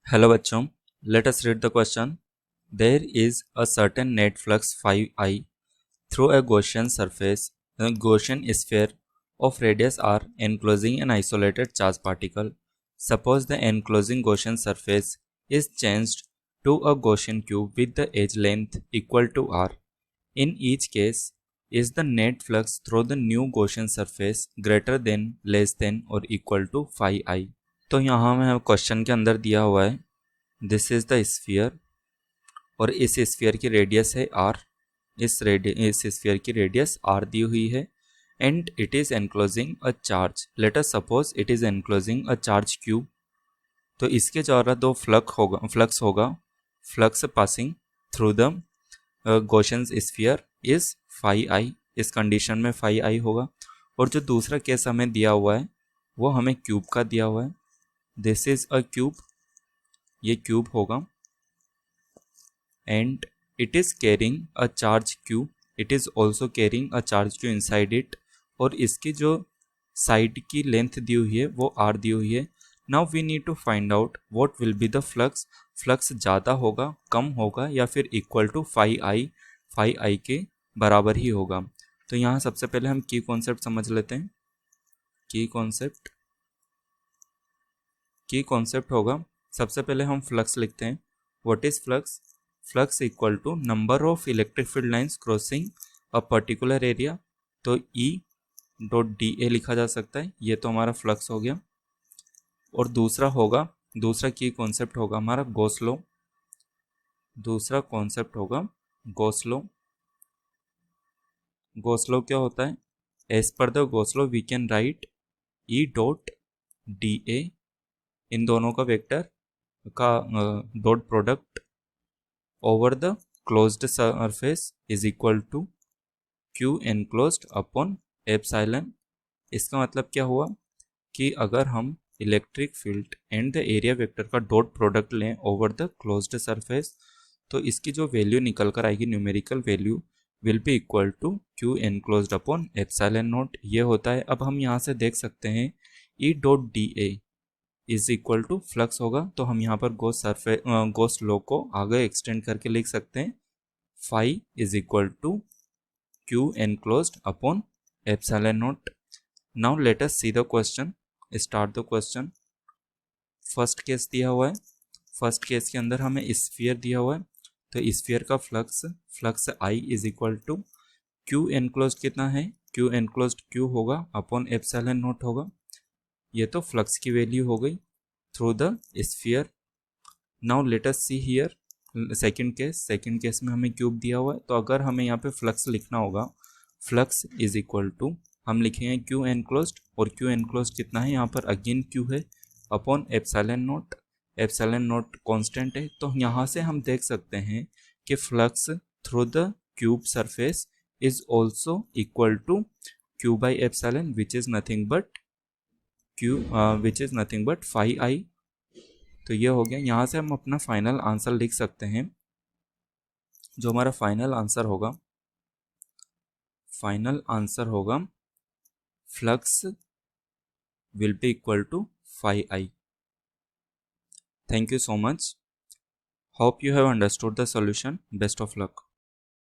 Hello बच्चों, let us read the question. There is a certain net flux phi I through a Gaussian surface, a Gaussian sphere of radius r enclosing an isolated charged particle. Suppose the enclosing Gaussian surface is changed to a Gaussian cube with the edge length equal to r. In each case, is the net flux through the new Gaussian surface greater than, less than or equal to phi I? तो यहाँ में question के अंदर दिया हुआ है this is the sphere और इस स्फीयर की रेडियस है आर। इस स्फीयर की रेडियस आर दी हुई है and it is enclosing a charge. Let us suppose it is enclosing a charge cube. तो इसके द्वारा दो फ्लक्स होगा flux passing through the Gaussian sphere is phi i. इस कंडीशन में फाई आई होगा। और जो दूसरा केस हमें दिया हुआ है वो हमें क्यूब का दिया हुआ है। दिस इज अ क्यूब, ये क्यूब होगा and it is carrying a charge Q. It is also carrying a charge Q inside it. और इसकी जो साइड की लेंथ दी हुई है वो आर दी हुई है। Now we need to find out what will be the flux. Flux ज़्यादा होगा, कम होगा या फिर इक्वल टू फाई आई के बराबर ही होगा। तो यहाँ सबसे पहले हम की कॉन्सेप्ट समझ लेते हैं। की कॉन्सेप्ट होगा, सबसे पहले हम फ्लक्स लिखते हैं। What is flux? Flux equal to number of electric field lines crossing a particular area. तो ई डॉट डी ए लिखा जा सकता है। ये तो हमारा फ्लक्स हो गया। और दूसरा की कॉन्सेप्ट होगा हमारा गॉस लॉ। दूसरा कॉन्सेप्ट होगा गॉस लॉ। गॉस लॉ क्या होता है? As per the Gauss law we can write E dot D A, इन दोनों का वेक्टर का dot product over the closed surface is equal to Q enclosed upon epsilon. इसका मतलब क्या हुआ कि अगर हम electric field and the area vector का डॉट प्रोडक्ट लें ओवर द क्लोज्ड सरफेस तो इसकी जो वैल्यू निकल कर आएगी, numerical value will be equal to Q enclosed upon epsilon naught. ये होता है। अब हम यहाँ से देख सकते हैं E dot D A is equal to flux होगा। तो हम यहाँ पर गॉस लॉ को आगे एक्सटेंड करके लिख सकते हैं। Phi is equal to Q enclosed upon epsilon naught. Now let us see the question, start the question. First case दिया हुआ है। फर्स्ट केस के अंदर हमें स्फीयर दिया हुआ है। तो स्फीयर का flux I is equal to Q enclosed कितना है? क्यू एनक्लोज्ड क्यू होगा अपॉन एप्सिलॉन नॉट होगा। ये तो फ्लक्स की वैल्यू हो गई through the sphere. Now let us see here second case में हमें क्यूब दिया हुआ है। तो अगर हमें यहाँ पे फ्लक्स लिखना होगा, फ्लक्स इज इक्वल टू हम लिखेंगे क्यू एनक्लोज्ड। और क्यू एनक्लोज्ड कितना है? यहाँ पर अगेन क्यू है upon epsilon naught. Epsilon naught constant है। तो यहाँ से हम देख सकते हैं कि flux through the cube surface is also equal to Q by epsilon which is nothing but phi i. तो ये हो गया। यहाँ से हम अपना फाइनल आंसर लिख सकते हैं। जो हमारा फाइनल आंसर होगा flux will be equal to phi I. Thank you so much. Hope you have understood the solution. Best of luck.